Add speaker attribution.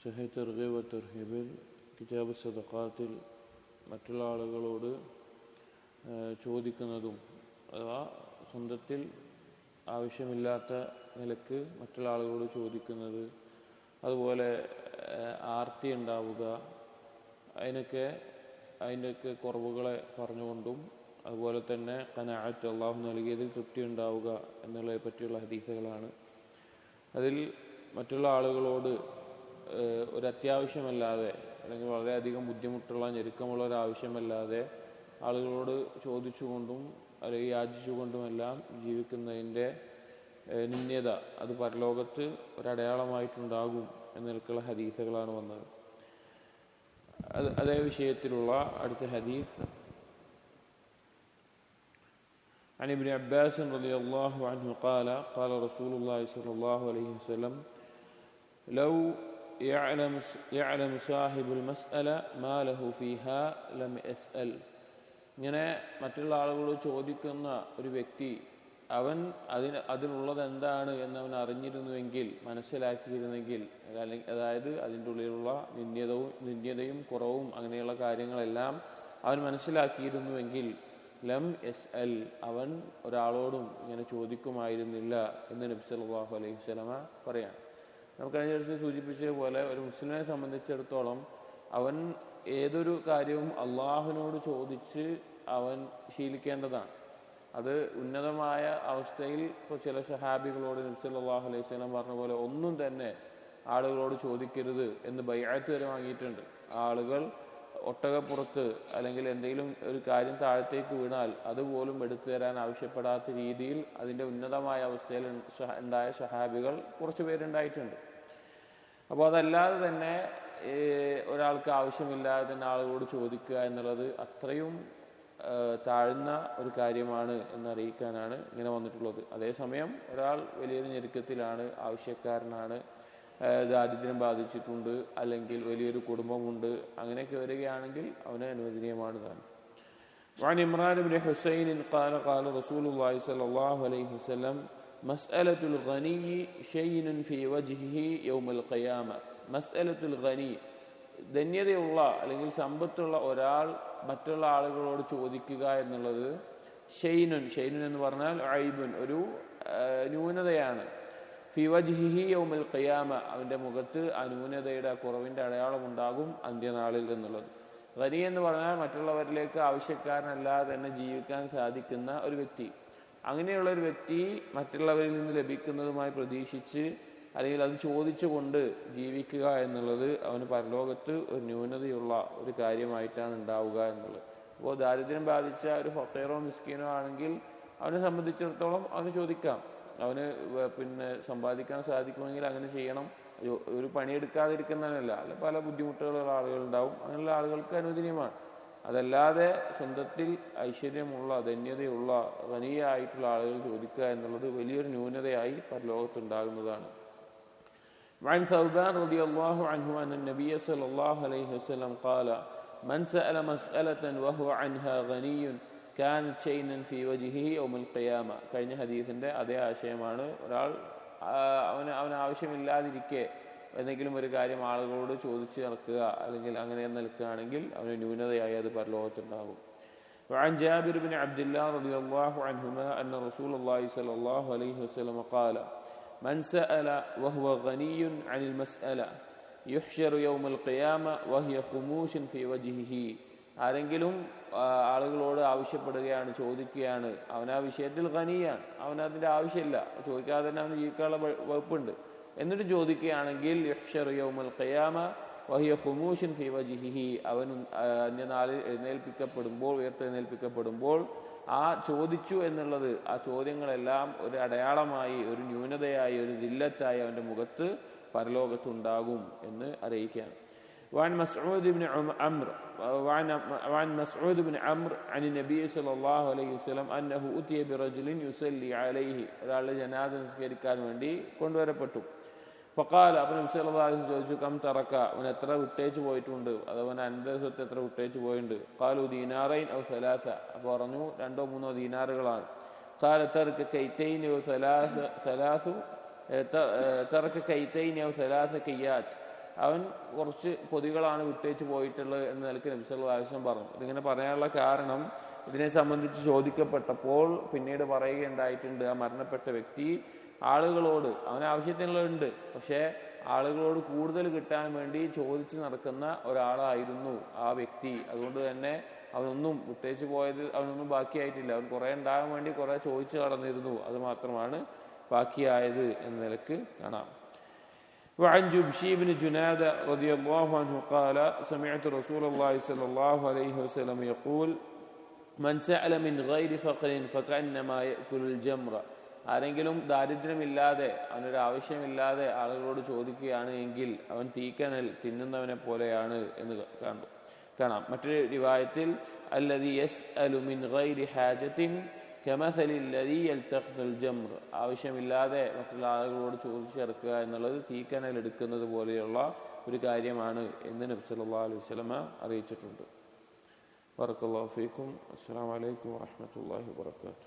Speaker 1: സഹീഹ് തർഗീബ് വ തർഹീബിൽ കിതാബ് സദഖാത്തിൽ മറ്റുള്ള ആളുകളോട് ചോദിക്കുന്നതും അഥവാ സ്വന്തത്തിൽ ആവശ്യമില്ലാത്ത നിലക്ക് മറ്റുള്ള ആളുകളോട് ചോദിക്കുന്നത്, അതുപോലെ ആർത്തി ഉണ്ടാവുക, അതിൻ്റെയൊക്കെ കുറവുകളെ പറഞ്ഞുകൊണ്ടും അതുപോലെ തന്നെ ഖനാഅത്ത് അല്ലാഹു നൽകിയതിൽ തൃപ്തി ഉണ്ടാവുക എന്നുള്ളതിനെ പറ്റിയുള്ള ഹദീസുകളാണ്. അതിൽ മറ്റുള്ള ആളുകളോട് ഒരു അത്യാവശ്യമല്ലാതെ അല്ലെങ്കിൽ വളരെയധികം ബുദ്ധിമുട്ടുള്ള ഞെരുക്കമുള്ള ഒരാവശ്യമല്ലാതെ ആളുകളോട് ചോദിച്ചുകൊണ്ടും അല്ലെങ്കിൽ യാചിച്ചുകൊണ്ടുമെല്ലാം ജീവിക്കുന്നതിൻ്റെ നിന്ദ്യത അത് പരലോകത്ത് ഒരടയാളമായിട്ടുണ്ടാകും എന്നൊക്കെയുള്ള ഹദീസുകളാണ് വന്നത്. അതേ വിഷയത്തിലുള്ള അടുത്ത ഹദീസ് عن ابن عباس رضي الله عنه قال قال رسول الله صلى الله عليه وسلم لو يعلم صاحب المسألة ما له فيها لم يسأل. ഇങ്ങനെ മറ്റുള്ള ആളുകളോട് ചോദിക്കുന്ന ഒരു വ്യക്തി അതിനുള്ളത് എന്താണ് എന്നവൻ അറിഞ്ഞിരുന്നുവെങ്കിൽ, മനസ്സിലാക്കിയിരുന്നെങ്കിൽ, അതായത് അതിൻ്റെ ഉള്ളിലുള്ള നിന്ദ്യതയും കുറവും അങ്ങനെയുള്ള കാര്യങ്ങളെല്ലാം അവൻ മനസ്സിലാക്കിയിരുന്നുവെങ്കിൽ ലം യസ്അൽ, അവൻ ഒരാളോടും ഇങ്ങനെ ചോദിക്കുമായിരുന്നില്ല എന്ന് നബി സല്ലല്ലാഹു അലൈഹി വസല്ലമ പറയാം. നമുക്ക് കഴിഞ്ഞ ദിവസം സൂചിപ്പിച്ചതുപോലെ ഒരു മുസ്ലിമിനെ സംബന്ധിച്ചിടത്തോളം അവൻ ഏതൊരു കാര്യവും അള്ളാഹുവിനോട് ചോദിച്ച് അവൻ ശീലിക്കേണ്ടതാണ്. അത് ഉന്നതമായ അവസ്ഥയിൽ ഇപ്പോൾ ചില സഹാബികളോട് നബി സല്ലല്ലാഹു അലൈഹി വസല്ലം പറഞ്ഞ പോലെ ഒന്നും തന്നെ ആളുകളോട് ചോദിക്കരുത് എന്ന് ബൈഅത്ത് വരെ വാങ്ങിയിട്ടുണ്ട്. ആളുകൾ ഒട്ടകപ്പുറത്ത് അല്ലെങ്കിൽ എന്തെങ്കിലും ഒരു കാര്യം താഴത്തേക്ക് വീണാൽ അതുപോലും എടുത്തു തരാൻ ആവശ്യപ്പെടാത്ത രീതിയിൽ അതിൻ്റെ ഉന്നതമായ അവസ്ഥയിൽ ഉണ്ടായ സഹാബികൾ കുറച്ച് പേരുണ്ടായിട്ടുണ്ട്. അപ്പോൾ അതല്ലാതെ തന്നെ ഒരാൾക്ക് ആവശ്യമില്ലാതെ തന്നെ ആളുകളോട് ചോദിക്കുക എന്നുള്ളത് അത്രയും താഴ്ന്ന ഒരു കാര്യമാണ് എന്നറിയിക്കാനാണ് ഇങ്ങനെ വന്നിട്ടുള്ളത്. അതേസമയം ഒരാൾ വലിയൊരു ഞെരുക്കത്തിലാണ്, ആവശ്യക്കാരനാണ്, ദാരിദ്ര്യം ബാധിച്ചിട്ടുണ്ട്, അല്ലെങ്കിൽ വലിയൊരു കുടുംബമുണ്ട്, അങ്ങനെയൊക്കെ വരികയാണെങ്കിൽ അവന് അനുവദനീയമാണ് താൻ. وعن عمران بن حسين قال قال رسول الله صلى الله عليه وسلم مسألة الغني شيء في وجهه يوم القيامة. مسألة الغني, ധന്യതയുള്ള അല്ലെങ്കിൽ സമ്പത്തുള്ള ഒരാൾ മറ്റുള്ള ആളുകളോട് ചോദിക്കുക എന്നുള്ളത് ഷൈനുൻ എന്ന് പറഞ്ഞാൽ ഐബുൻ, ഒരു ന്യൂനതയാണ്. ഫി വജ്ഹിഹി യൗമൽ ഖിയാമ, അവൻ്റെ മുഖത്ത് ആ ന്യൂനതയുടെ കുറവിൻ്റെ അടയാളം ഉണ്ടാകും അന്ത്യനാളിൽ എന്നുള്ളത്. ഗനി എന്ന് പറഞ്ഞാൽ മറ്റുള്ളവരിലേക്ക് ആവശ്യക്കാരനല്ലാതെ തന്നെ ജീവിക്കാൻ സാധിക്കുന്ന ഒരു വ്യക്തി. അങ്ങനെയുള്ള ഒരു വ്യക്തി മറ്റുള്ളവരിൽ നിന്ന് ലഭിക്കുന്നതുമായി പ്രതീക്ഷിച്ച് അല്ലെങ്കിൽ അത് ചോദിച്ചുകൊണ്ട് ജീവിക്കുക എന്നുള്ളത് അവന് പരലോകത്ത് ഒരു ന്യൂനതയുള്ള ഒരു കാര്യമായിട്ടാണ് ഉണ്ടാവുക എന്നുള്ളത്. അപ്പോൾ ദാരിദ്ര്യം ബാധിച്ച ഒരു ഫക്കീറോ മിസ്കീനോ ആണെങ്കിൽ അവനെ സംബന്ധിച്ചിടത്തോളം അവന് ചോദിക്കാം. അവന് സമ്പാദിക്കാൻ സാധിക്കുമെങ്കിൽ അങ്ങനെ ചെയ്യണം. ഒരു പണിയെടുക്കാതിരിക്കുന്നതിനല്ല, അല്ല പല ബുദ്ധിമുട്ടുകളുള്ള ആളുകളുണ്ടാവും. അങ്ങനെയുള്ള ആളുകൾക്ക് അനുവദനീയമാണ്. അതല്ലാതെ സ്വന്തത്തിൽ ഐശ്വര്യമുള്ള ധന്യതയുള്ള ഖനിയായിട്ടുള്ള ആളുകൾ ചോദിക്കുക എന്നുള്ളത് വലിയൊരു ന്യൂനതയായി പരലോകത്തുണ്ടാകുന്നതാണ്. وعن ثوبان رضي الله عنه أن النبي صلى الله عليه وسلم قال من سأل مسألة وهو عنها غني كانت شيئا في وجهه يوم القيامة. കഴിഞ്ഞ ഹദീസിന്റെ അതേ ആശയമാണ്. ഒരാൾ അവന് ആവശ്യമില്ലാതിരിക്കെ എന്തെങ്കിലും ഒരു കാര്യം ആളുകളോട് ചോദിച്ച് നടക്കുക അല്ലെങ്കിൽ അങ്ങനെ നിൽക്കുകയാണെങ്കിൽ അവന് ന്യൂനതയായി അത് പരലോകത്തുണ്ടാകും. وعن جابر بن عبد الله رضي الله عنهما أن رسول الله صلى الله عليه وسلم قال من سأل وهو غني عن المسألة يحشر يوم القيامة وهي خموش في وجهه. ആരെങ്കിലും ആളുകളോട് ആവശ്യപ്പെടുകയാണ്, ചോദിക്കുകയാണ്, അവൻ ആ വിഷയത്തിൽ ഖനിയാണ്, അവനതിൻ്റെ ആവശ്യമില്ല, ചോദിക്കാതെ തന്നെ അവന് ജീവിക്കാനുള്ള വകുപ്പുണ്ട്, എന്നിട്ട് ചോദിക്കുകയാണെങ്കിൽ യുഹ്ശറു യൗമൽ ഖിയാമ വഹിയ ഖുമൂശുൻ ഫീ വജ്ഹിഹി, അവൻ അന്യനാളിൽ ഉയർത്തെഴുന്നേൽപ്പിക്കപ്പെടുമ്പോൾ ആ ചോദിച്ചു എന്നുള്ളത്, ആ ചോദ്യങ്ങളെല്ലാം ഒരു അടയാളമായി, ഒരു ന്യൂനതയായി, ഒരു ദില്ലത്തായി അവൻ്റെ മുഖത്ത് പരലോകത്തുണ്ടാകും എന്ന് അറിയിക്കുകയാണ്. وعن مسعود بن عمرو عن النبي صلى الله عليه وسلم أنه أتي برجل يصلي عليه. ഒരാളുടെ ജനാസ നിസ്കരിക്കാൻ വേണ്ടി കൊണ്ടുവരപ്പെട്ടു. ഫഖാല, അപ്പോൾ നബി സല്ലല്ലാഹു അലൈഹി വസല്ലം ചോദിച്ചു, കം തറക, അവൻ എത്ര വിട്ടേച്ച് പോയിട്ടുണ്ട്, അഥവാ അനന്തരസ്വത്ത് എത്ര വിട്ടേച്ച് പോയിട്ടുണ്ട്. ഖാലു ദീനാറൈൻ ഔ സലാസ, അപ്പോൾ പറഞ്ഞു 2-3 ദീനാറുകളാണ്. ഖാല തറക കൈതൈനി ഔ സലാസ കയ്യാത്ത്, അവൻ കുറച്ച് പൊതികളാണ് വിട്ടേച്ച് പോയിട്ടുള്ളത് എന്ന നിലയ്ക്ക് നബി സല്ലല്ലാഹു അലൈഹി വസല്ലം പറഞ്ഞു. ഇതിങ്ങനെ പറയാനുള്ള കാരണം, ഇതിനെ സംബന്ധിച്ച് ചോദിക്കപ്പെട്ടപ്പോൾ പിന്നീട് പറയുകയുണ്ടായിട്ടുണ്ട്, ആ മരണപ്പെട്ട വ്യക്തി ആളുകളോട് അവന് ആവശ്യത്തിനുള്ളുണ്ട്, പക്ഷേ ആളുകളോട് കൂടുതൽ കിട്ടാൻ വേണ്ടി ചോദിച്ച് നടക്കുന്ന ഒരാളായിരുന്നു ആ വ്യക്തി. അതുകൊണ്ട് തന്നെ അവനൊന്നും വിട്ടേച്ച് പോയത് അവനൊന്നും ബാക്കിയായിട്ടില്ല. അവൻ കുറെ ഉണ്ടാകാൻ വേണ്ടി കുറെ ചോദിച്ചു കടന്നിരുന്നു, അത് മാത്രമാണ് ബാക്കിയായത് എന്ന നിലക്ക് കാണാം. وعن جبشي بن جنادة رضي الله عنه قال سمعت رسول الله صلى الله عليه وسلم يقول من سأل من غير فقر فكأنما يأكل الجمر. ആരെങ്കിലും ദാരിദ്ര്യമില്ലാതെ അവനൊരു ആവശ്യമില്ലാതെ ആളുകളോട് ചോദിക്കുകയാണ് എങ്കിൽ അവൻ തീക്കനൽ തിന്നുന്നവനെ പോലെയാണ് എന്ന് കാണാം. മറ്റൊരു റിവായത്തിൽ അല്ലദീ യസ്അലു മിൻ ഗൈരി ഹാജത്തിൻ കമസലിൽ ലദീ യൽതഖ്തുൽ ജംർ, ആവശ്യമില്ലാതെ മറ്റുള്ള ആളുകളോട് ചോദിച്ചിറക്കുക എന്നുള്ളത് തീക്കനൽ എടുക്കുന്നത് പോലെയുള്ള ഒരു കാര്യമാണ് എന്ന് നബി സല്ലല്ലാഹു അലൈഹി വസല്ലം അറിയിച്ചിട്ടുണ്ട്. ബറക്കല്ലാഹു ഫീക്കും. അസ്സലാമു അലൈക്കും വറഹ്മത്തുള്ളാഹി വബറകാതുഹു.